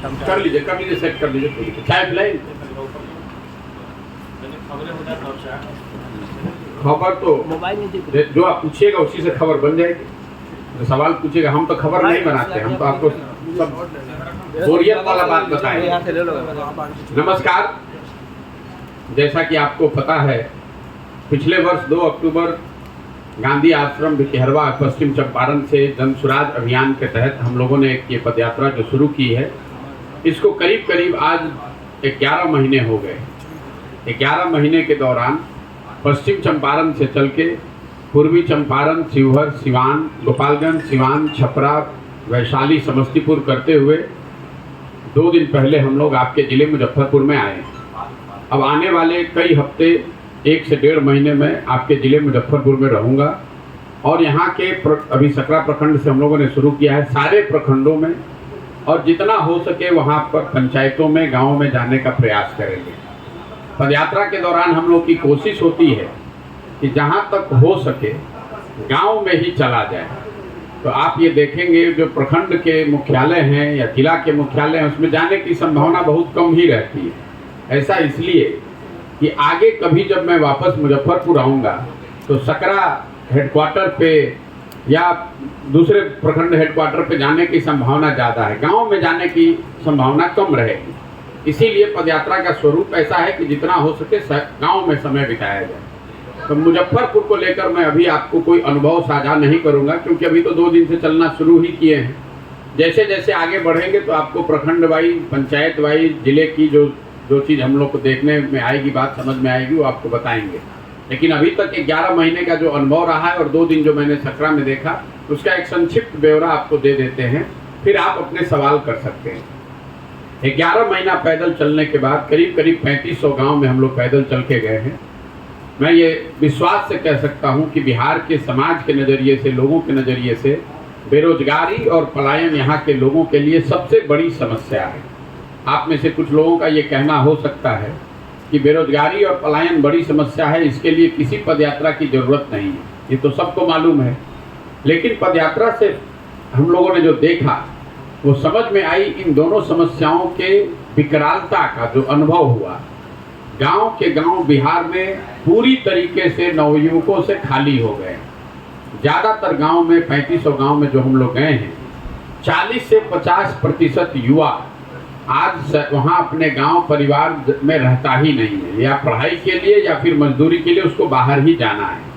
कर लीजिए सेट कर लीजिए, कोई चाय पिलाई। खबर तो जो आप पूछिएगा उसी से खबर बन जाएगी। जो सवाल पूछिएगा, हम तो खबर नहीं बनाते, हम तो आपको सब बोरियत वाला बात बताएंगे। नमस्कार, जैसा कि आपको पता है, पिछले वर्ष 2 अक्टूबर गांधी आश्रम भितिहरवा पश्चिम चंपारण से जन सुराज अभियान के तहत हम लोगों ने एक ये पदयात्रा जो शुरू की है, इसको करीब आज 11 महीने हो गए। 11 महीने के दौरान पश्चिम चंपारण से चल के पूर्वी चंपारण, शिवहर, सिवान, गोपालगंज, सिवान, छपरा, वैशाली, समस्तीपुर करते हुए 2 दिन पहले हम लोग आपके ज़िले मुजफ्फरपुर में आए। अब आने वाले कई हफ्ते 1 से 1.5 महीने में आपके ज़िले मुजफ्फरपुर में रहूँगा और यहाँ के अभी सकरा प्रखंड से हम लोगों ने शुरू किया है, सारे प्रखंडों में और जितना हो सके वहाँ पर पंचायतों में, गाँव में जाने का प्रयास करेंगे। पदयात्रा के दौरान हम लोग की कोशिश होती है कि जहाँ तक हो सके गांव में ही चला जाए। तो आप ये देखेंगे जो प्रखंड के मुख्यालय हैं या जिला के मुख्यालय हैं, उसमें जाने की संभावना बहुत कम ही रहती है। ऐसा इसलिए कि आगे कभी जब मैं वापस मुजफ्फरपुर आऊँगा तो सकरा हेडक्वार्टर पे या दूसरे प्रखंड हेडक्वार्टर पे जाने की संभावना ज़्यादा है, गाँव में जाने की संभावना कम रहेगी। इसीलिए पदयात्रा का स्वरूप ऐसा है कि जितना हो सके गांव में समय बिताया जाए। तो मुजफ्फरपुर को लेकर मैं अभी आपको कोई अनुभव साझा नहीं करूंगा, क्योंकि अभी तो 2 दिन से चलना शुरू ही किए हैं। जैसे जैसे आगे बढ़ेंगे तो आपको प्रखंड वाइज, पंचायत वाइज, जिले की जो चीज़ हम लोग को देखने में आएगी, बात समझ में आएगी, वो आपको बताएंगे। लेकिन अभी तक 11 महीने का जो अनुभव रहा है और 2 दिन जो मैंने सकरा में देखा, उसका एक संक्षिप्त ब्यौरा आपको दे देते हैं, फिर आप अपने सवाल कर सकते हैं। 11 महीना पैदल चलने के बाद करीब 3500 गांव में हम लोग पैदल चल के गए हैं। मैं ये विश्वास से कह सकता हूं कि बिहार के समाज के नज़रिए से, लोगों के नज़रिए से बेरोजगारी और पलायन यहाँ के लोगों के लिए सबसे बड़ी समस्या है। आप में से कुछ लोगों का ये कहना हो सकता है कि बेरोजगारी और पलायन बड़ी समस्या है, इसके लिए किसी पदयात्रा की ज़रूरत नहीं है, ये तो सबको मालूम है। लेकिन पदयात्रा से हम लोगों ने जो देखा, वो समझ में आई इन दोनों समस्याओं के विकरालता का जो अनुभव हुआ। गांव के गांव बिहार में पूरी तरीके से नवयुवकों से खाली हो गए। ज़्यादातर गांव में, 3500 गांव में जो हम लोग गए हैं, 40 से 50% युवा आज वहां अपने गांव परिवार में रहता ही नहीं है, या पढ़ाई के लिए या फिर मजदूरी के लिए उसको बाहर ही जाना है।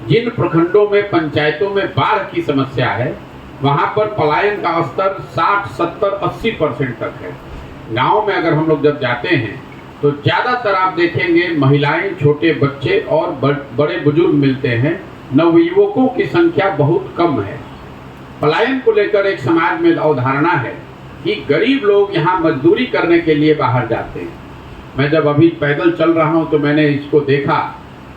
जिन प्रखंडों में, पंचायतों में बाढ़ की समस्या है, वहाँ पर पलायन का स्तर 60, 70, 80% तक है। गांव में अगर हम लोग जब जाते हैं तो ज़्यादातर आप देखेंगे महिलाएं, छोटे बच्चे और बड़े बुजुर्ग मिलते हैं। नवयुवकों की संख्या बहुत कम है। पलायन को लेकर एक समाज में अवधारणा है कि गरीब लोग यहाँ मजदूरी करने के लिए बाहर जाते हैं। मैं जब अभी पैदल चल रहा हूँ तो मैंने इसको देखा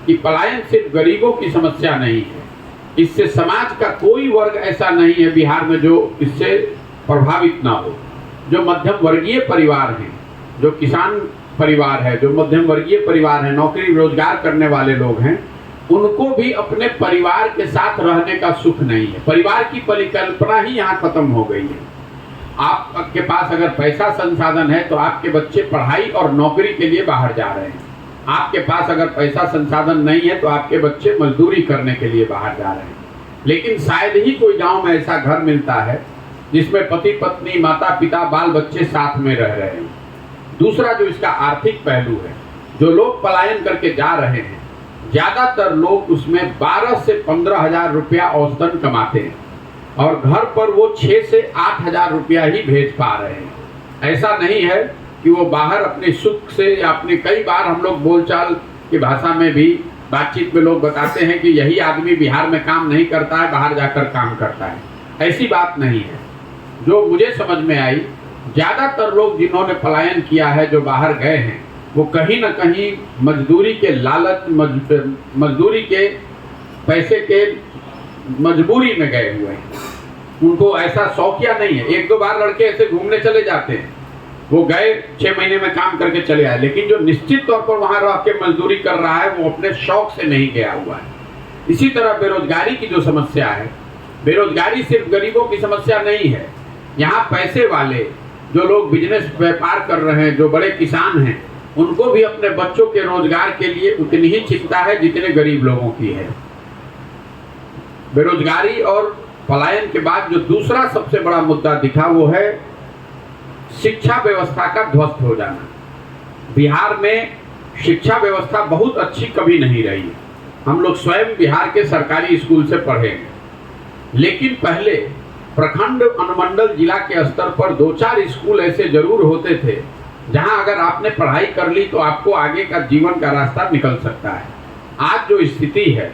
कि पलायन सिर्फ गरीबों की समस्या नहीं है, इससे समाज का कोई वर्ग ऐसा नहीं है बिहार में जो इससे प्रभावित ना हो। जो मध्यम वर्गीय परिवार हैं, जो किसान परिवार है, जो मध्यम वर्गीय परिवार है, नौकरी रोजगार करने वाले लोग हैं, उनको भी अपने परिवार के साथ रहने का सुख नहीं है। परिवार की परिकल्पना ही यहाँ खत्म हो गई है। आपके पास अगर पैसा संसाधन है तो आपके बच्चे पढ़ाई और नौकरी के लिए बाहर जा रहे हैं। आपके पास अगर पैसा संसाधन नहीं है तो आपके बच्चे मजदूरी करने के लिए बाहर जा रहे हैं। लेकिन शायद ही कोई गांव में ऐसा घर मिलता है जिसमें पति पत्नी, माता पिता, बाल बच्चे साथ में रह रहे हैं। दूसरा जो इसका आर्थिक पहलू है, जो लोग पलायन करके जा रहे हैं, ज़्यादातर लोग उसमें 12 से 15 हज़ार रुपया औसतन कमाते हैं और घर पर वो 6 से 8 हज़ार रुपया ही भेज पा रहे हैं। ऐसा नहीं है कि वो बाहर अपने सुख से या अपने, कई बार हम लोग बोलचाल की भाषा में भी, बातचीत में लोग बताते हैं कि यही आदमी बिहार में काम नहीं करता है, बाहर जाकर काम करता है। ऐसी बात नहीं है। जो मुझे समझ में आई, ज़्यादातर लोग जिन्होंने पलायन किया है, जो बाहर गए हैं, वो कहीं ना कहीं मजदूरी के लालच, मजदूरी के पैसे के मजबूरी में गए हुए हैं। उनको ऐसा शौकिया नहीं है। 1-2 बार लड़के ऐसे घूमने चले जाते हैं, वो गए 6 महीने में काम करके चले आए, लेकिन जो निश्चित तौर पर वहां रह के मजदूरी कर रहा है वो अपने शौक से नहीं गया हुआ है। इसी तरह बेरोजगारी की जो समस्या है, बेरोजगारी सिर्फ गरीबों की समस्या नहीं है। यहाँ पैसे वाले जो लोग बिजनेस व्यापार कर रहे हैं, जो बड़े किसान हैं, उनको भी अपने बच्चों के रोजगार के लिए उतनी ही चिंता है जितने गरीब लोगों की है। बेरोजगारी और पलायन के बाद जो दूसरा सबसे बड़ा मुद्दा दिखा वो है शिक्षा व्यवस्था का ध्वस्त हो जाना। बिहार में शिक्षा व्यवस्था बहुत अच्छी कभी नहीं रही है। हम लोग स्वयं बिहार के सरकारी स्कूल से पढ़े हैं, लेकिन पहले प्रखंड अनुमंडल जिला के स्तर पर 2-4 स्कूल ऐसे जरूर होते थे जहां अगर आपने पढ़ाई कर ली तो आपको आगे का जीवन का रास्ता निकल सकता है। आज जो स्थिति है,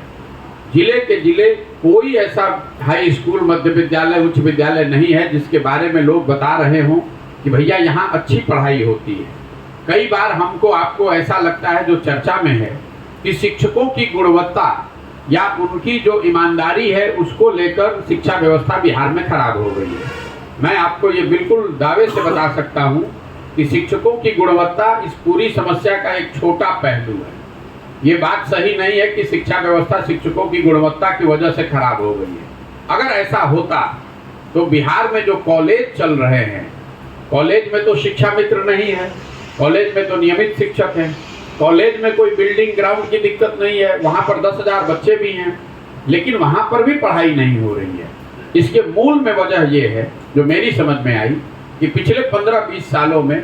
जिले के जिले कोई ऐसा हाई स्कूल, मध्य विद्यालय, उच्च विद्यालय नहीं है जिसके बारे में लोग बता रहे हों कि भैया यहाँ अच्छी पढ़ाई होती है। कई बार हमको आपको ऐसा लगता है जो चर्चा में है कि शिक्षकों की गुणवत्ता या उनकी जो ईमानदारी है उसको लेकर शिक्षा व्यवस्था बिहार में खराब हो गई है। मैं आपको ये बिल्कुल दावे से बता सकता हूँ कि शिक्षकों की गुणवत्ता इस पूरी समस्या का एक छोटा पहलू है। ये बात सही नहीं है कि शिक्षा व्यवस्था शिक्षकों की गुणवत्ता की वजह से खराब हो गई है। अगर ऐसा होता तो बिहार में जो कॉलेज चल रहे हैं, कॉलेज में तो शिक्षा मित्र नहीं है, कॉलेज में तो नियमित शिक्षक हैं, कॉलेज में कोई बिल्डिंग ग्राउंड की दिक्कत नहीं है, वहाँ पर 10,000 बच्चे भी हैं, लेकिन वहाँ पर भी पढ़ाई नहीं हो रही है। इसके मूल में वजह ये है जो मेरी समझ में आई कि पिछले 15-20 सालों में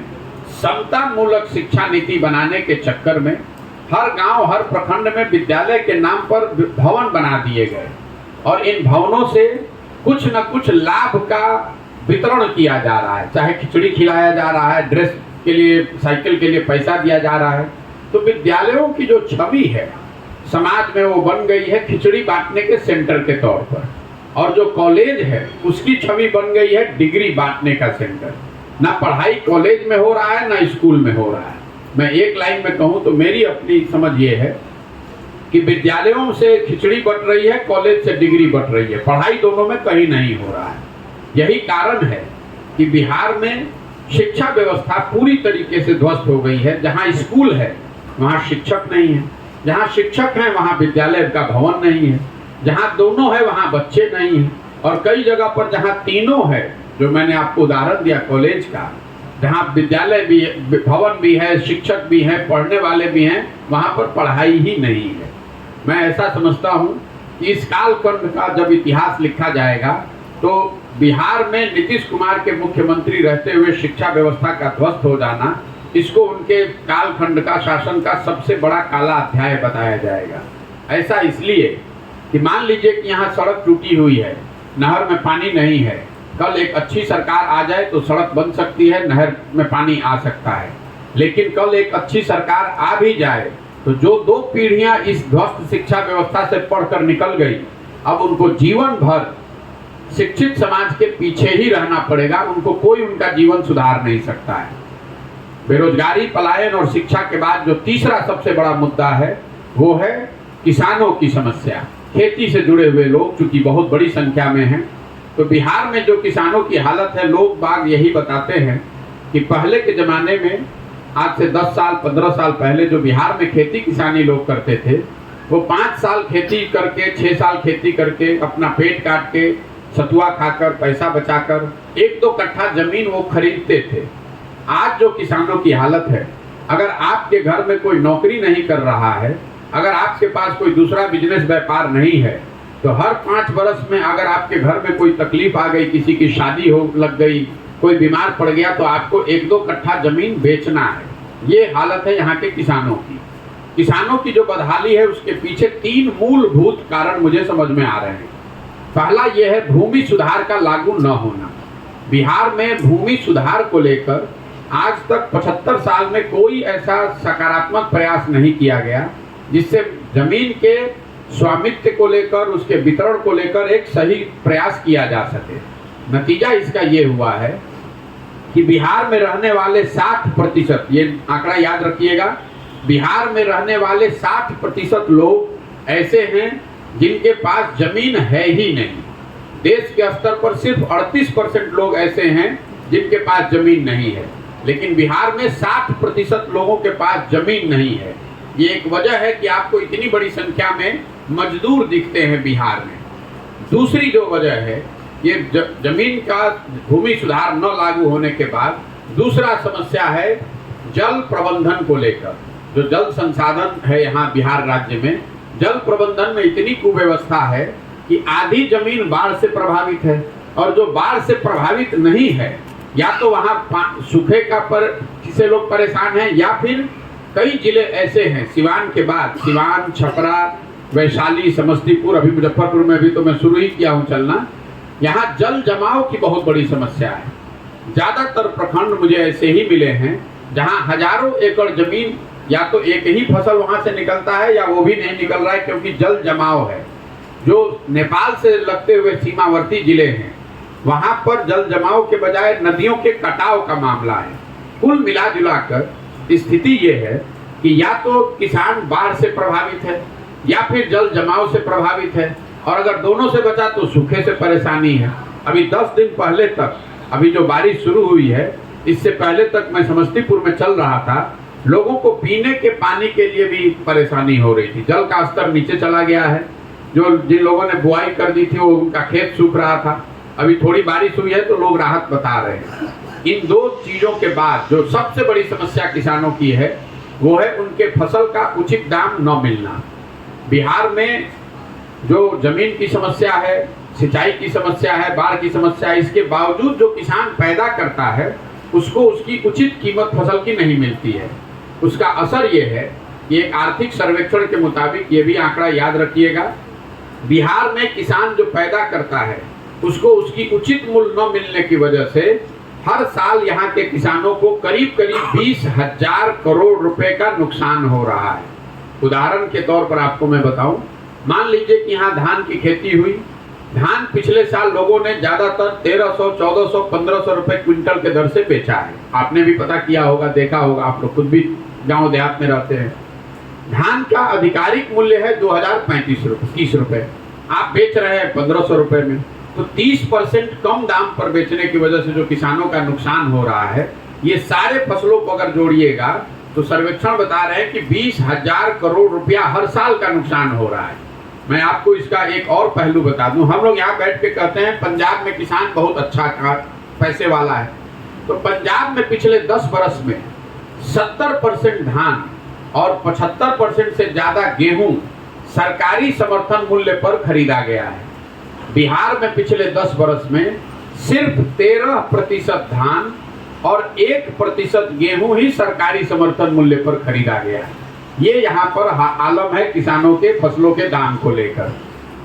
समता मूलक शिक्षा नीति बनाने के चक्कर में हर गांव, हर प्रखंड में विद्यालय के नाम पर भवन बना दिए गए और इन भवनों से कुछ न कुछ लाभ का वितरण किया जा रहा है। चाहे खिचड़ी खिलाया जा रहा है, ड्रेस के लिए, साइकिल के लिए पैसा दिया जा रहा है। तो विद्यालयों की जो छवि है समाज में वो बन गई है खिचड़ी बांटने के सेंटर के तौर पर, और जो कॉलेज है उसकी छवि बन गई है डिग्री बांटने का सेंटर। ना पढ़ाई कॉलेज में हो रहा है ना स्कूल में हो रहा है। मैं एक लाइन में कहूँ तो मेरी अपनी समझ ये है कि विद्यालयों से खिचड़ी बट रही है, कॉलेज से डिग्री बट रही है, पढ़ाई दोनों में कहीं नहीं हो रहा है। यही कारण है कि बिहार में शिक्षा व्यवस्था पूरी तरीके से ध्वस्त हो गई है। जहाँ स्कूल है वहाँ शिक्षक नहीं है, जहाँ शिक्षक हैं वहाँ विद्यालय का भवन नहीं है, जहाँ दोनों है वहाँ बच्चे नहीं हैं, और कई जगह पर जहाँ तीनों है, जो मैंने आपको उदाहरण दिया कॉलेज का, जहाँ विद्यालय भी, भवन भी है, शिक्षक भी हैं, पढ़ने वाले भी हैं, वहाँ पर पढ़ाई ही नहीं है। मैं ऐसा समझता हूँ कि इस कालखंड का जब इतिहास लिखा जाएगा तो बिहार में नीतीश कुमार के मुख्यमंत्री रहते हुए शिक्षा व्यवस्था का ध्वस्त हो जाना, इसको उनके कालखंड का, शासन का सबसे बड़ा काला अध्याय बताया जाएगा। ऐसा इसलिए कि मान लीजिए कि यहाँ सड़क टूटी हुई है, नहर में पानी नहीं है, कल एक अच्छी सरकार आ जाए तो सड़क बन सकती है, नहर में पानी आ सकता है, लेकिन कल एक अच्छी सरकार आ भी जाए तो जो 2 पीढ़ियां इस ध्वस्त शिक्षा व्यवस्था से पढ़कर निकल गई, अब उनको जीवन भर शिक्षित समाज के पीछे ही रहना पड़ेगा, उनको कोई उनका जीवन सुधार नहीं सकता है। बेरोजगारी, पलायन और शिक्षा के बाद जो तीसरा सबसे बड़ा मुद्दा है वो है किसानों की समस्या। खेती से जुड़े हुए लोग चूंकि बहुत बड़ी संख्या में हैं, तो बिहार में जो किसानों की हालत है, लोग बाग यही बताते हैं कि पहले के ज़माने में, आज से 10 साल 15 साल पहले जो बिहार में खेती किसानी लोग करते थे, वो 5 साल खेती करके, 6 साल खेती करके, अपना पेट काट के, सतुआ खाकर, पैसा बचाकर 1-2 कट्ठा जमीन वो खरीदते थे। आज जो किसानों की हालत है, अगर आपके घर में कोई नौकरी नहीं कर रहा है, अगर आपके पास कोई दूसरा बिजनेस व्यापार नहीं है, तो हर 5 बरस में अगर आपके घर में कोई तकलीफ आ गई, किसी की शादी हो लग गई, कोई बीमार पड़ गया, तो आपको 1-2 कट्ठा जमीन बेचना है। ये हालत है यहाँ के किसानों की। किसानों की जो बदहाली है उसके पीछे 3 मूलभूत कारण मुझे समझ में आ रहे हैं। पहला ये है भूमि सुधार का लागू न होना। बिहार में भूमि सुधार को लेकर आज तक 75 साल में कोई ऐसा सकारात्मक प्रयास नहीं किया गया जिससे जमीन के स्वामित्व को लेकर, उसके वितरण को लेकर एक सही प्रयास किया जा सके। नतीजा इसका ये हुआ है कि बिहार में रहने वाले 60%, ये आंकड़ा याद रखिएगा, बिहार में रहने वाले 60% लोग ऐसे हैं जिनके पास जमीन है ही नहीं। देश के स्तर पर सिर्फ 38% लोग ऐसे हैं जिनके पास जमीन नहीं है, लेकिन बिहार में 60% लोगों के पास जमीन नहीं है। ये एक वजह है कि आपको इतनी बड़ी संख्या में मजदूर दिखते हैं बिहार में। दूसरी जो वजह है ये जमीन का भूमि सुधार न लागू होने के बाद दूसरा समस्या है जल प्रबंधन को लेकर। जो जल संसाधन है यहाँ बिहार राज्य में, जल प्रबंधन में इतनी कुव्यवस्था है कि आधी जमीन बाढ़ से प्रभावित है, और जो बाढ़ से प्रभावित नहीं है या तो वहाँ सूखे का पर से लोग परेशान हैं, या फिर कई जिले ऐसे हैं सिवान के बाद, सिवान, छपरा, वैशाली, समस्तीपुर, अभी मुजफ्फरपुर में भी तो मैं शुरू ही किया हूँ चलना, यहाँ जल जमाव की बहुत बड़ी समस्या है। ज़्यादातर प्रखंड मुझे ऐसे ही मिले हैं जहाँ हजारों एकड़ जमीन या तो एक ही फसल वहाँ से निकलता है या वो भी नहीं निकल रहा है, क्योंकि जल जमाव है। जो नेपाल से लगते हुए सीमावर्ती जिले हैं वहाँ पर जल जमाव के बजाय नदियों के कटाव का मामला है। कुल मिला जुला कर स्थिति ये है कि या तो किसान बाढ़ से प्रभावित है या फिर जल जमाव से प्रभावित है, और अगर दोनों से बचा तो सूखे से परेशानी है। अभी 10 दिन पहले तक, अभी जो बारिश शुरू हुई है, इससे पहले तक मैं समस्तीपुर में चल रहा था, लोगों को पीने के पानी के लिए भी परेशानी हो रही थी। जल का स्तर नीचे चला गया है। जो जिन लोगों ने बुआई कर दी थी वो उनका खेत सूख रहा था। अभी थोड़ी बारिश हुई है तो लोग राहत बता रहे हैं। इन दो चीजों के बाद जो सबसे बड़ी समस्या किसानों की है वो है उनके फसल का उचित दाम न मिलना। बिहार में जो जमीन की समस्या है, सिंचाई की समस्या है, बाढ़ की समस्या है, इसके बावजूद जो किसान पैदा करता है उसको उसकी उचित कीमत फसल की नहीं मिलती है। उसका असर ये है कि एक आर्थिक सर्वेक्षण के मुताबिक, ये भी आंकड़ा याद रखिएगा, बिहार में किसान जो पैदा करता है उसको उसकी उचित मूल्य न मिलने की वजह से हर साल यहाँ के किसानों को करीब करीब 20,000 करोड़ रुपए का नुकसान हो रहा है। उदाहरण के तौर पर आपको मैं बताऊं, मान लीजिए कि यहाँ धान की खेती हुई। धान पिछले साल लोगों ने ज्यादातर 1300, 1400, 1500 रुपए क्विंटल के दर से बेचा है। आपने भी पता किया होगा, देखा होगा, आप लोग खुद भी गांव देहात में रहते हैं। धान का आधिकारिक मूल्य है 2035 रुपए, आप बेच रहे हैं 1500 रुपए में, तो 30% कम दाम पर बेचने की वजह से जो किसानों का नुकसान हो रहा है, ये सारे फसलों को अगर जोड़िएगा तो सर्वेक्षण बता रहे हैं कि 20,000 करोड़ रुपया हर साल का नुकसान हो रहा है। मैं आपको इसका एक और पहलू बता दूं, हम लोग यहाँ बैठ के कहते हैं पंजाब में किसान बहुत अच्छा पैसे वाला है, तो पंजाब में पिछले 10 बरस में 70% धान और 75% से ज्यादा गेहूं सरकारी समर्थन मूल्य पर खरीदा गया है। बिहार में पिछले 10 बरस में सिर्फ 13% धान और 1% गेहूं ही सरकारी समर्थन मूल्य पर खरीदा गया है। ये यहाँ पर आलम है किसानों के फसलों के दाम को लेकर।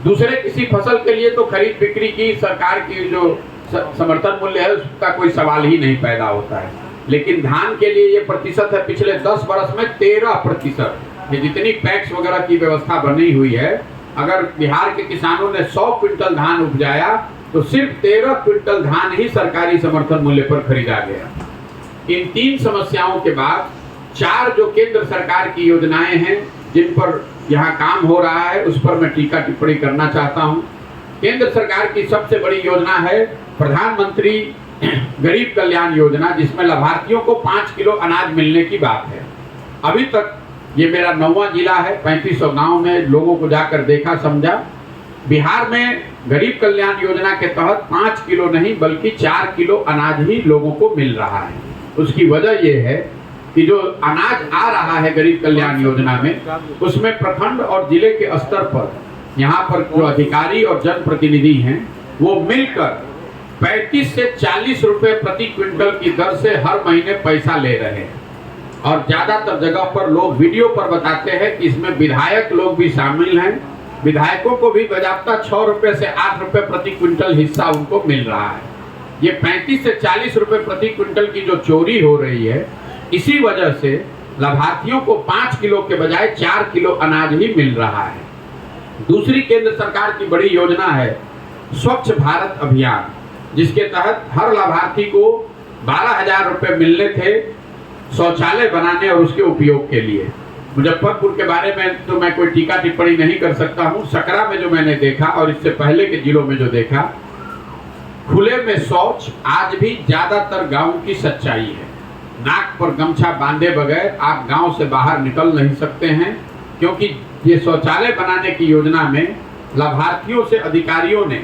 दूसरे किसी फसल के लिए तो खरीद बिक्री की सरकार की जो समर्थन मूल्य है उसका कोई सवाल ही नहीं पैदा होता है, लेकिन धान के लिए ये प्रतिशत है पिछले 10 बरस में 13%। ये जितनी पैक्स वगैरह की व्यवस्था बनी हुई है, अगर बिहार के किसानों ने 100 क्विंटल धान उपजाया तो सिर्फ 13 क्विंटल धान ही सरकारी समर्थन मूल्य पर खरीदा गया। इन 3 समस्याओं के बाद 4 जो केंद्र सरकार की योजनाएं हैं जिन पर यहाँ काम हो रहा है उस पर मैं टीका टिप्पणी करना चाहता हूँ। केंद्र सरकार की सबसे बड़ी योजना है प्रधानमंत्री गरीब कल्याण योजना, जिसमें लाभार्थियों को 5 किलो अनाज मिलने की बात है। अभी तक ये मेरा 9वां जिला है, 3500 गांव में लोगों को जाकर देखा, समझा। बिहार में गरीब कल्याण योजना के तहत 5 किलो नहीं बल्कि 4 किलो अनाज ही लोगों को मिल रहा है। उसकी वजह यह है कि जो अनाज आ रहा है गरीब कल्याण योजना में, उसमें प्रखंड और जिले के स्तर पर यहाँ पर जो अधिकारी और जनप्रतिनिधि हैं वो मिलकर 35 से 40 रुपए प्रति क्विंटल की दर से हर महीने पैसा ले रहे हैं। और ज्यादातर जगह पर लोग वीडियो पर बताते हैं कि इसमें विधायक लोग भी शामिल हैं। विधायकों को भी बजाबता 6 रुपए से 8 रुपए प्रति क्विंटल हिस्सा उनको मिल रहा है। ये 35 से 40 रुपए प्रति क्विंटल की जो चोरी हो रही है, इसी वजह से लाभार्थियों को 5 किलो के बजाय 4 किलो अनाज ही मिल रहा है। दूसरी केंद्र सरकार की बड़ी योजना है स्वच्छ भारत अभियान, जिसके तहत हर लाभार्थी को 12,000 रुपए मिलने थे शौचालय बनाने और उसके उपयोग के लिए। मुजफ्फरपुर के बारे में तो मैं कोई टीका टिप्पणी नहीं कर सकता हूँ। सकरा में जो मैंने देखा और इससे पहले के जिलों में जो देखा, खुले में शौच आज भी ज्यादातर गाँव की सच्चाई है। नाक पर गमछा बांधे बगैर आप गांव से बाहर निकल नहीं सकते हैं, क्योंकि ये शौचालय बनाने की योजना में लाभार्थियों से अधिकारियों ने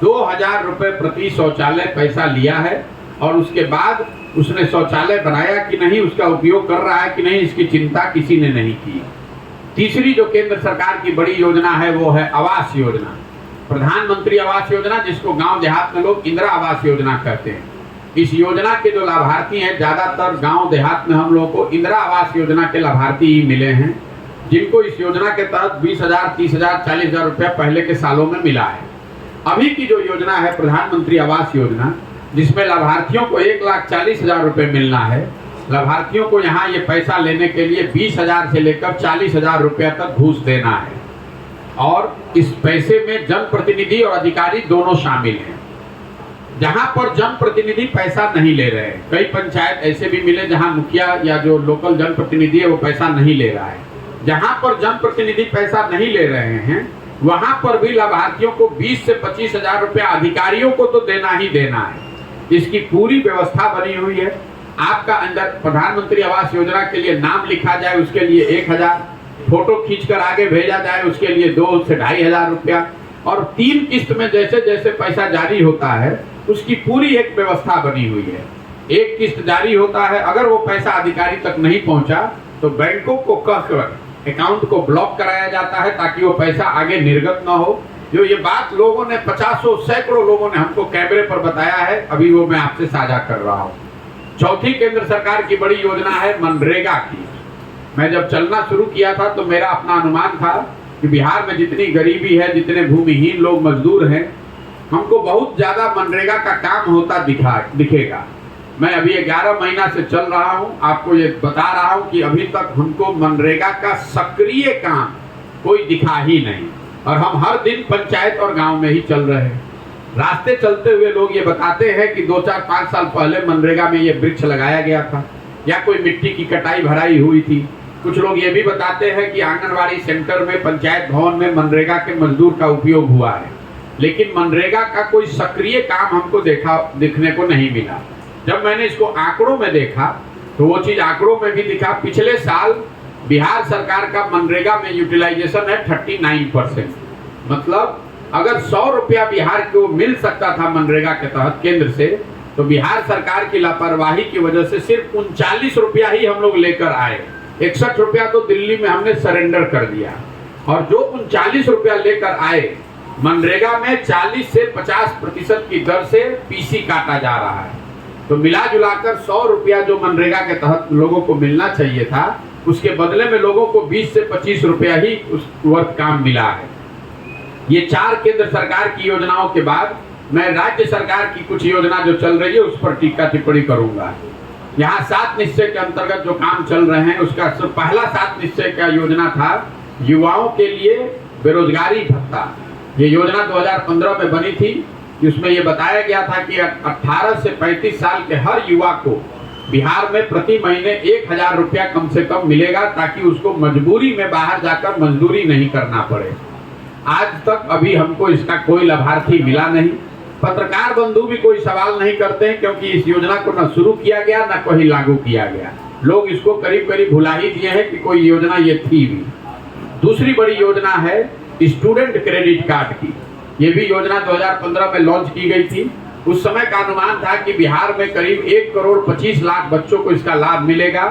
2000 रुपए प्रति शौचालय पैसा लिया है और उसके बाद उसने शौचालय बनाया कि नहीं, उसका उपयोग कर रहा है कि नहीं, इसकी चिंता किसी ने नहीं की। तीसरी जो केंद्र सरकार की बड़ी योजना है वो है आवास योजना, प्रधानमंत्री आवास योजना, जिसको गांव देहात में लोग इंदिरा आवास योजना कहते हैं। इस योजना के जो लाभार्थी हैं, ज्यादातर गांव देहात में हम लोगों को इंदिरा आवास योजना के लाभार्थी ही मिले हैं, जिनको इस योजना के तहत 20,000, 30,000, 40,000 रुपया पहले के सालों में मिला है। अभी की जो योजना है प्रधानमंत्री आवास योजना, जिसमें लाभार्थियों को 1,40,000 रुपये मिलना है, लाभार्थियों को यहाँ ये पैसा लेने के लिए 20,000 से लेकर 40,000 रुपया तक घूस देना है और इस पैसे में जनप्रतिनिधि और अधिकारी दोनों शामिल हैं। जहां पर जनप्रतिनिधि पैसा नहीं ले रहे हैं, कई पंचायत ऐसे भी मिले जहां मुखिया या जो लोकल जनप्रतिनिधि है वो पैसा नहीं ले रहा है, जहां पर जनप्रतिनिधि पैसा नहीं ले रहे हैं वहां पर भी लाभार्थियों को 20 से 25,000 रुपया अधिकारियों को तो देना ही देना है। इसकी पूरी व्यवस्था बनी हुई है। आपका अंदर प्रधानमंत्री आवास योजना के लिए नाम लिखा जाए उसके लिए 1,000, फोटो खींचकर आगे भेजा जाए उसके लिए 2 से 2,500 रुपया, और 3 किस्त में जैसे जैसे पैसा जारी होता है उसकी पूरी एक व्यवस्था बनी हुई है। एक किस्त जारी होता है, अगर वो पैसा अधिकारी तक नहीं पहुंचा तो बैंकों को कहकर अकाउंट को ब्लॉक कराया जाता है ताकि वो पैसा आगे निर्गत ना हो। जो ये बात लोगों ने 50 सैकड़ों लोगों ने हमको कैमरे पर बताया है, अभी वो मैं आपसे साझा कर रहा हूँ। चौथी केंद्र सरकार की बड़ी योजना है मनरेगा की। मैं जब चलना शुरू किया था तो मेरा अपना अनुमान था कि बिहार में जितनी गरीबी है, जितने भूमिहीन लोग मजदूर हैं, हमको बहुत ज्यादा मनरेगा का काम होता दिखेगा। मैं अभी 11 महीना से चल रहा हूं, आपको ये बता रहा हूं कि अभी तक हमको मनरेगा का सक्रिय काम कोई दिखा ही नहीं, और हम हर दिन पंचायत और गांव में ही चल रहे हैं। रास्ते चलते हुए लोग ये बताते हैं कि 2, 4, 5 साल पहले मनरेगा में ये वृक्ष लगाया गया था या कोई मिट्टी की कटाई भराई हुई थी। कुछ लोग ये भी बताते हैं कि आंगनबाड़ी सेंटर में, पंचायत भवन में मनरेगा के मजदूर का उपयोग हुआ है, लेकिन मनरेगा का कोई सक्रिय काम हमको दिखने को नहीं मिला। जब मैंने इसको आंकड़ों में देखा तो वो चीज आंकड़ों में भी दिखा। पिछले साल बिहार सरकार का मनरेगा में यूटिलाइजेशन है 39%। मतलब अगर 100 रुपया बिहार को मिल सकता था मनरेगा के तहत केंद्र से, तो बिहार सरकार की लापरवाही की वजह से सिर्फ 39 रुपया ही हम लोग लेकर आए। 61 रुपया तो दिल्ली में हमने सरेंडर कर दिया, और जो 39 रुपया लेकर आए, मनरेगा में 40 से 50% की दर से पीसी काटा जा रहा है। तो मिला जुलाकर 100 रुपया जो मनरेगा के तहत लोगों को मिलना चाहिए था, उसके बदले में लोगों को 20 से 25 रुपया ही उस वर्ष काम मिला है। ये 4 केंद्र सरकार की योजनाओं के बाद मैं राज्य सरकार की कुछ योजना जो चल रही है उस पर टीका टिप्पणी करूंगा। यहाँ 7 निश्चय के अंतर्गत जो काम चल रहे हैं, उसका पहला 7 निश्चय का योजना था युवाओं के लिए बेरोजगारी भत्ता। ये योजना 2015 में बनी थी। इसमें ये बताया गया था कि 18 से 35 साल के हर युवा को बिहार में प्रति महीने 1,000 रुपया कम से कम मिलेगा, ताकि उसको मजबूरी में बाहर जाकर मजदूरी नहीं करना पड़े। आज तक अभी हमको इसका कोई लाभार्थी मिला नहीं। पत्रकार बंधु भी कोई सवाल नहीं करते हैं, क्योंकि इस योजना को न शुरू किया गया न कहीं लागू किया गया। लोग इसको करीब करीब भुला ही दिए हैं कि कोई योजना ये थी भी। दूसरी बड़ी योजना है स्टूडेंट क्रेडिट कार्ड की। ये भी योजना 2015 में लॉन्च की गई थी। उस समय का अनुमान था कि बिहार में करीब 1,25,00,000 बच्चों को इसका लाभ मिलेगा।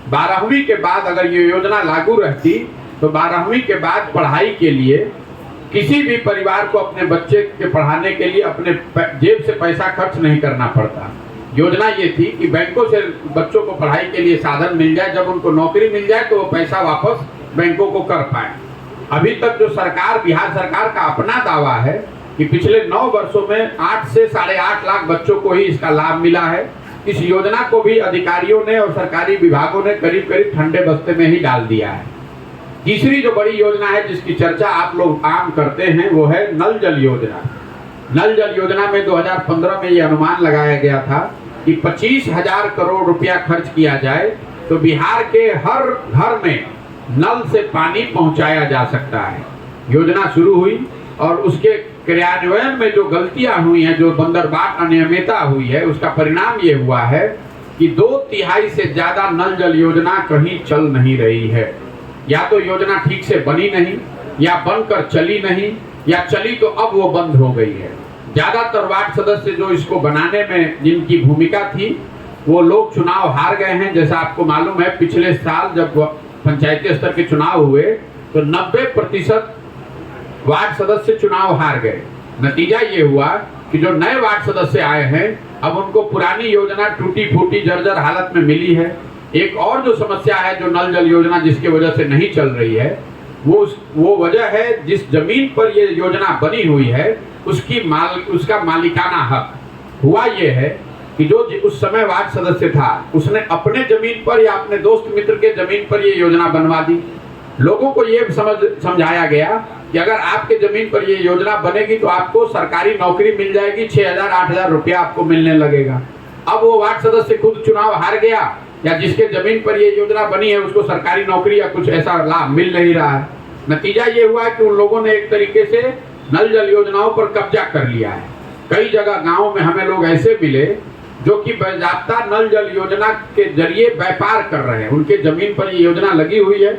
12वीं के बाद अगर ये योजना लागू रहती तो 12वीं के बाद पढ़ाई के लिए किसी भी परिवार को अपने बच्चे के पढ़ाने के लिए अपने जेब से पैसा खर्च नहीं करना पड़ता। योजना ये थी कि बैंकों से बच्चों को पढ़ाई के लिए साधन मिल जाए, जब उनको नौकरी मिल जाए तो वो पैसा वापस बैंकों को कर पाए। अभी तक जो सरकार, बिहार सरकार का अपना दावा है कि पिछले 9 वर्षों में 8 से 8.5 लाख बच्चों को ही इसका लाभ मिला है। इस योजना को भी अधिकारियों ने और सरकारी विभागों ने करीब करीब ठंडे बस्ते में ही डाल दिया है। तीसरी जो बड़ी योजना है जिसकी चर्चा आप लोग आम करते हैं वो है नल जल योजना। नल जल योजना में 2015 में ये अनुमान लगाया गया था कि 25,000 करोड़ रुपया खर्च किया जाए तो बिहार के हर घर में नल से पानी पहुंचाया जा सकता है। योजना शुरू हुई और उसके क्रियान्वयन में जो गलतियां हुई हैं, जो बंदरबाट अनियमितता हुई है, उसका परिणाम ये हुआ है कि 2/3 से ज्यादा नल जल योजना कहीं चल नहीं रही है। या तो योजना ठीक से बनी नहीं, या बनकर चली नहीं, या चली तो अब वो बंद हो गई है। ज्यादातर वार्ड सदस्य जो इसको बनाने में जिनकी भूमिका थी वो लोग चुनाव हार गए हैं। जैसा आपको मालूम है, पिछले साल जब पंचायती स्तर के चुनाव हुए तो 90% वार्ड सदस्य चुनाव हार गए। नतीजा ये हुआ कि जो नए वार्ड सदस्य आए हैं अब उनको पुरानी योजना टूटी फूटी जर्जर हालत में मिली है। एक और जो समस्या है, जो नल जल योजना जिसके वजह से नहीं चल रही है, वो वजह है जिस जमीन पर ये योजना बनी हुई है उसका मालिकाना हक। हुआ ये है कि जो उस समय वार्ड सदस्य था उसने अपने जमीन पर या अपने दोस्त मित्र के जमीन पर ये योजना बनवा दी। लोगों को ये समझाया गया कि अगर आपके जमीन पर ये योजना बनेगी तो आपको सरकारी नौकरी मिल जाएगी, 6,000-8,000 रुपया आपको मिलने लगेगा। अब वो वार्ड सदस्य खुद चुनाव हार गया या जिसके जमीन पर ये योजना बनी है उसको सरकारी नौकरी या कुछ ऐसा लाभ मिल नहीं रहा है। नतीजा ये हुआ कि उन लोगों ने एक तरीके से नल जल योजनाओं पर कब्जा कर लिया है। कई जगह गाँव में हमें लोग ऐसे मिले जो कि बाज़ाब्ता नल जल योजना के जरिए व्यापार कर रहे हैं। उनके जमीन पर ये योजना लगी हुई है,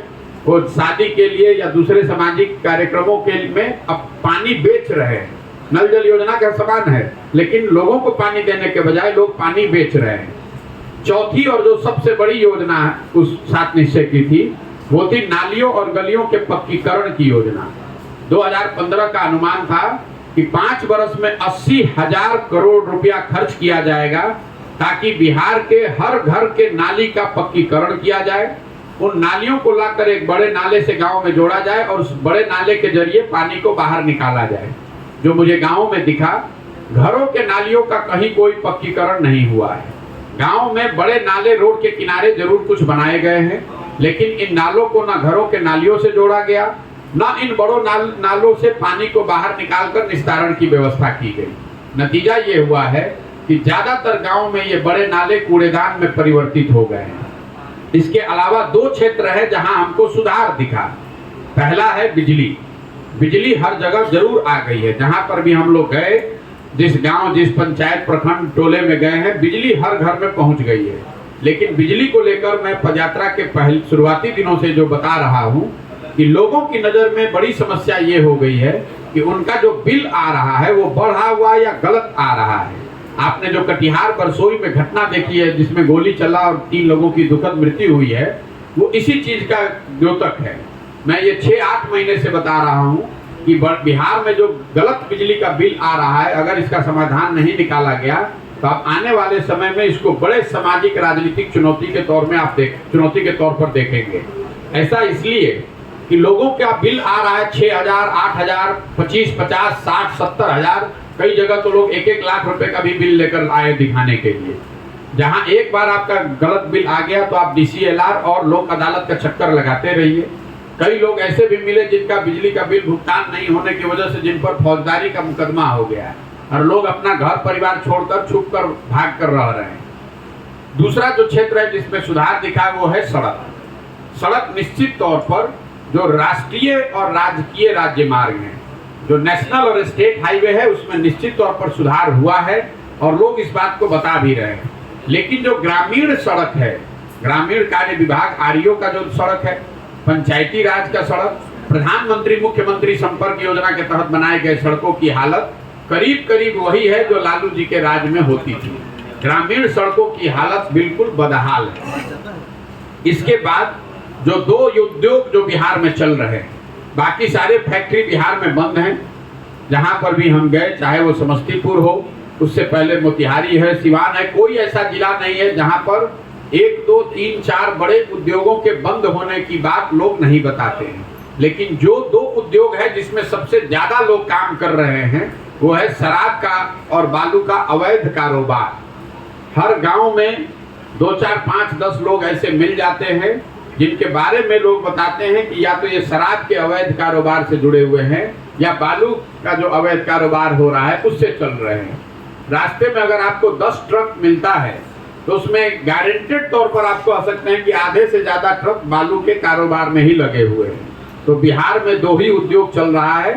वो शादी के लिए या दूसरे सामाजिक कार्यक्रमों के में अब पानी बेच रहे हैं। नल जल योजना का समान है, लेकिन लोगों को पानी देने के बजाय लोग पानी बेच रहे हैं। चौथी और जो सबसे बड़ी योजना उस 7 निश्चय की थी वो थी नालियों और गलियों के पक्कीकरण की योजना। 2015 का अनुमान था कि 5 वर्ष में 80,000 करोड़ रुपया खर्च किया जाएगा ताकि बिहार के हर घर के नाली का पक्कीकरण किया जाए। उन नालियों को लाकर एक बड़े नाले से गांव में जोड़ा जाए और उस बड़े नाले के जरिए पानी को बाहर निकाला जाए। जो मुझे गांव में दिखा, घरों के नालियों का कहीं कोई पक्कीकरण नहीं हुआ है। गांव में बड़े नाले रोड के किनारे जरूर कुछ बनाए गए हैं, लेकिन इन नालों को ना घरों के नालियों से जोड़ा गया, ना इन बड़ों नालों से पानी को बाहर निकालकर निस्तारण की व्यवस्था की गई। नतीजा ये हुआ है कि ज्यादातर गांव में ये बड़े नाले कूड़ेदान में परिवर्तित हो गए हैं। इसके अलावा 2 क्षेत्र है जहां हमको सुधार दिखा। पहला है बिजली। बिजली हर जगह जरूर आ गई है। जहां पर भी हम लोग गए, जिस गांव, जिस पंचायत, प्रखंड, टोले में गए हैं, बिजली हर घर में पहुंच गई है। लेकिन बिजली को लेकर मैं पदयात्रा के पहले शुरुआती दिनों से जो बता रहा हूं कि लोगों की नजर में बड़ी समस्या ये हो गई है कि उनका जो बिल आ रहा है वो बढ़ा हुआ या गलत आ रहा है। आपने जो कटिहार बरसोई में घटना देखी है जिसमें गोली चला और 3 लोगों की दुखद मृत्यु हुई है, वो इसी चीज का द्योतक है। मैं ये 6-8 महीने से बता रहा हूँ कि बिहार में जो गलत बिजली का बिल आ रहा है, अगर इसका समाधान नहीं निकाला गया तो आप आने वाले समय में इसको बड़े सामाजिक राजनीतिक चुनौती के तौर में चुनौती के तौर पर देखेंगे। ऐसा इसलिए कि लोगों का बिल आ रहा है 6,000, 8,000, 25, 50, 60, 70,000, कई जगह तो लोग 1-1 लाख रुपए का भी बिल लेकर आए दिखाने के लिए। जहां एक बार आपका गलत बिल आ गया तो आप DCLR और लोक अदालत का चक्कर लगाते रहिए। कई लोग ऐसे भी मिले जिनका बिजली का बिल भुगतान नहीं होने की वजह से जिन पर फौजदारी का मुकदमा हो गया है और लोग अपना घर परिवार छोड़कर छुप कर भाग कर रह रहे हैं। दूसरा जो क्षेत्र है जिसमें सुधार दिखा वो है सड़क। सड़क निश्चित तौर पर जो राष्ट्रीय और राजकीय राज्य मार्ग हैं, जो नेशनल और स्टेट हाईवे है, उसमें निश्चित तौर पर सुधार हुआ है और लोग इस बात को बता भी रहे हैं। लेकिन जो ग्रामीण सड़क है, ग्रामीण कार्य विभाग REO का जो सड़क है, पंचायती राज का सड़क, प्रधानमंत्री मुख्यमंत्री संपर्क योजना के तहत बनाए गए सड़कों की हालत करीब करीब वही है जो लालू जी के राज में होती थी। ग्रामीण सड़कों की हालत बिल्कुल बदहाल है। इसके बाद जो 2 उद्योग जो बिहार में चल रहे हैं, बाकी सारे फैक्ट्री बिहार में बंद हैं। जहां पर भी हम गए, चाहे वो समस्तीपुर हो, उससे पहले मोतिहारी है, सिवान है, कोई ऐसा जिला नहीं है जहां पर 1, 2, 3, 4 बड़े उद्योगों के बंद होने की बात लोग नहीं बताते हैं। लेकिन जो 2 उद्योग है जिसमें सबसे ज्यादा लोग काम कर रहे हैं वो है शराब का और बालू का अवैध कारोबार। हर गांव में 2, 4, 5, 10 लोग ऐसे मिल जाते हैं जिनके बारे में लोग बताते हैं कि या तो ये शराब के अवैध कारोबार से जुड़े हुए हैं या बालू का जो अवैध कारोबार हो रहा है उससे चल रहे हैं। रास्ते में अगर आपको 10 ट्रक मिलता है तो उसमें गारंटेड तौर पर आपको आ सकते हैं कि आधे से ज्यादा ट्रक बालू के कारोबार में ही लगे हुए हैं। तो बिहार में 2 ही उद्योग चल रहा है,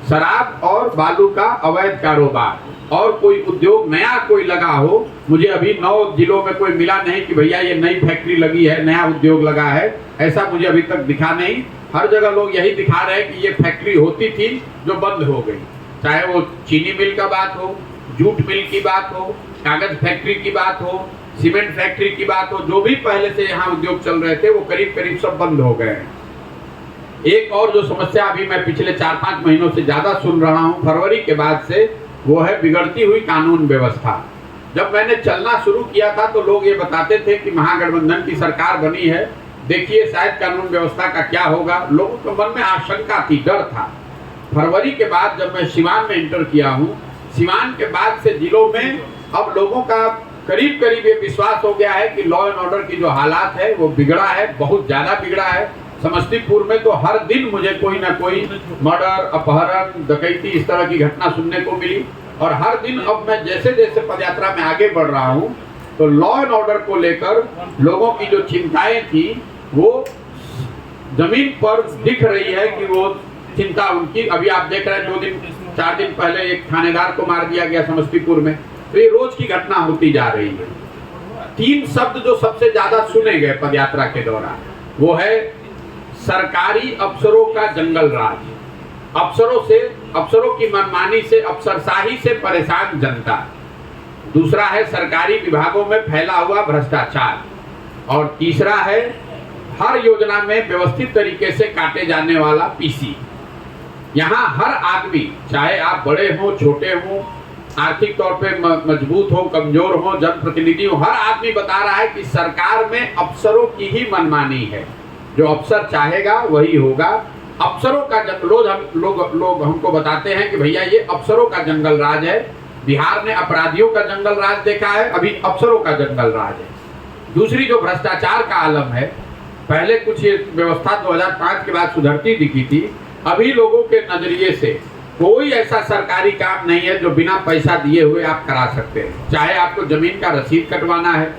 शराब और बालू का अवैध कारोबार। और कोई उद्योग नया कोई लगा हो, मुझे अभी 9 जिलों में कोई मिला नहीं कि भैया ये नई फैक्ट्री लगी है, नया उद्योग लगा है, ऐसा मुझे अभी तक दिखा नहीं। हर जगह लोग यही दिखा रहे हैं कि ये फैक्ट्री होती थी जो बंद हो गई। चाहे वो चीनी मिल का बात हो, जूट मिल की बात हो, कागज फैक्ट्री की बात हो, सीमेंट फैक्ट्री की बात हो, जो भी पहले से यहाँ उद्योग चल रहे थे वो करीब करीब सब बंद हो गए हैं। एक और जो समस्या अभी मैं पिछले 4-5 महीनों से ज्यादा सुन रहा हूँ फरवरी के बाद से, वो है बिगड़ती हुई कानून व्यवस्था। जब मैंने चलना शुरू किया था तो लोग ये बताते थे कि महागठबंधन की सरकार बनी है, देखिए शायद कानून व्यवस्था का क्या होगा। लोगों के मन में आशंका थी, डर था। फरवरी के बाद जब मैं सिवान में इंटर किया हूँ, सिवान के बाद से जिलों में अब लोगों का करीब करीब ये विश्वास हो गया है कि लॉ एंड ऑर्डर की जो हालात है वो बिगड़ा है, बहुत ज्यादा बिगड़ा है। समस्तीपुर में तो हर दिन मुझे कोई ना कोई मर्डर, अपहरण, डकैती इस तरह की घटना सुनने को मिली। और हर दिन अब मैं जैसे जैसे पदयात्रा में आगे बढ़ रहा हूँ तो लॉ एंड ऑर्डर को लेकर लोगों की जो चिंताएं थी वो जमीन पर दिख रही है कि वो चिंता उनकी, अभी आप देख रहे हैं 4 दिन पहले एक थानेदार को मार दिया गया समस्तीपुर में। तो ये रोज की घटना होती जा रही है। 3 शब्द जो सबसे ज्यादा सुने गए पदयात्रा के दौरान वो है सरकारी अफसरों का जंगल राज, अफसरों की मनमानी से, अफसरशाही से परेशान जनता। दूसरा है सरकारी विभागों में फैला हुआ भ्रष्टाचार, और तीसरा है हर योजना में व्यवस्थित तरीके से काटे जाने वाला पीसी। यहाँ हर आदमी, चाहे आप बड़े हो, छोटे हो, आर्थिक तौर पे मजबूत हो, कमजोर हो, जनप्रतिनिधि हो, हर आदमी बता रहा है कि सरकार में अफसरों की ही मनमानी है। जो अफसर चाहेगा वही होगा। अफसरों का लोग हमको बताते हैं कि भैया ये अफसरों का जंगल राज है। बिहार ने अपराधियों का जंगल राज देखा है, अभी अफसरों का जंगल राज है। दूसरी जो भ्रष्टाचार का आलम है, पहले कुछ ये व्यवस्था 2005 के बाद सुधरती दिखी थी, अभी लोगों के नजरिए से कोई ऐसा सरकारी काम नहीं है जो बिना पैसा दिए हुए आप करा सकते हैं। चाहे आपको जमीन का रसीद कटवाना है,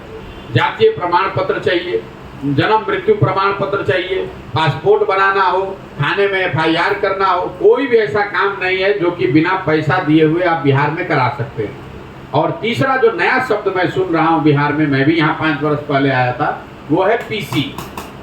जातीय प्रमाण पत्र चाहिए, जन्म मृत्यु प्रमाण पत्र चाहिए, पासपोर्ट बनाना हो, थाने में FIR करना हो, कोई भी ऐसा काम नहीं है जो कि बिना पैसा दिए हुए आप बिहार में करा सकते हैं। और तीसरा जो नया शब्द मैं सुन रहा हूँ बिहार में, मैं भी यहाँ 5 वर्ष पहले आया था, वो है पीसी।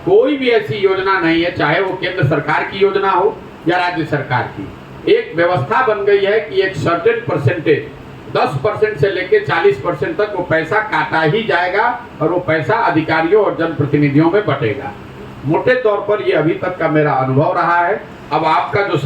कोई भी ऐसी योजना नहीं है, चाहे वो केंद्र सरकार की योजना हो या राज्य सरकार की। एक व्यवस्था बन गई है कि एक सर्टेन परसेंटेज 10% से लेकर 40% तक वो पैसा काटा ही जाएगा और वो पैसा अधिकारियों और जनप्रतिनिधियों में बटेगा। मोटे तौर पर ये अभी तक का मेरा अनुभव रहा है। अब आपका जो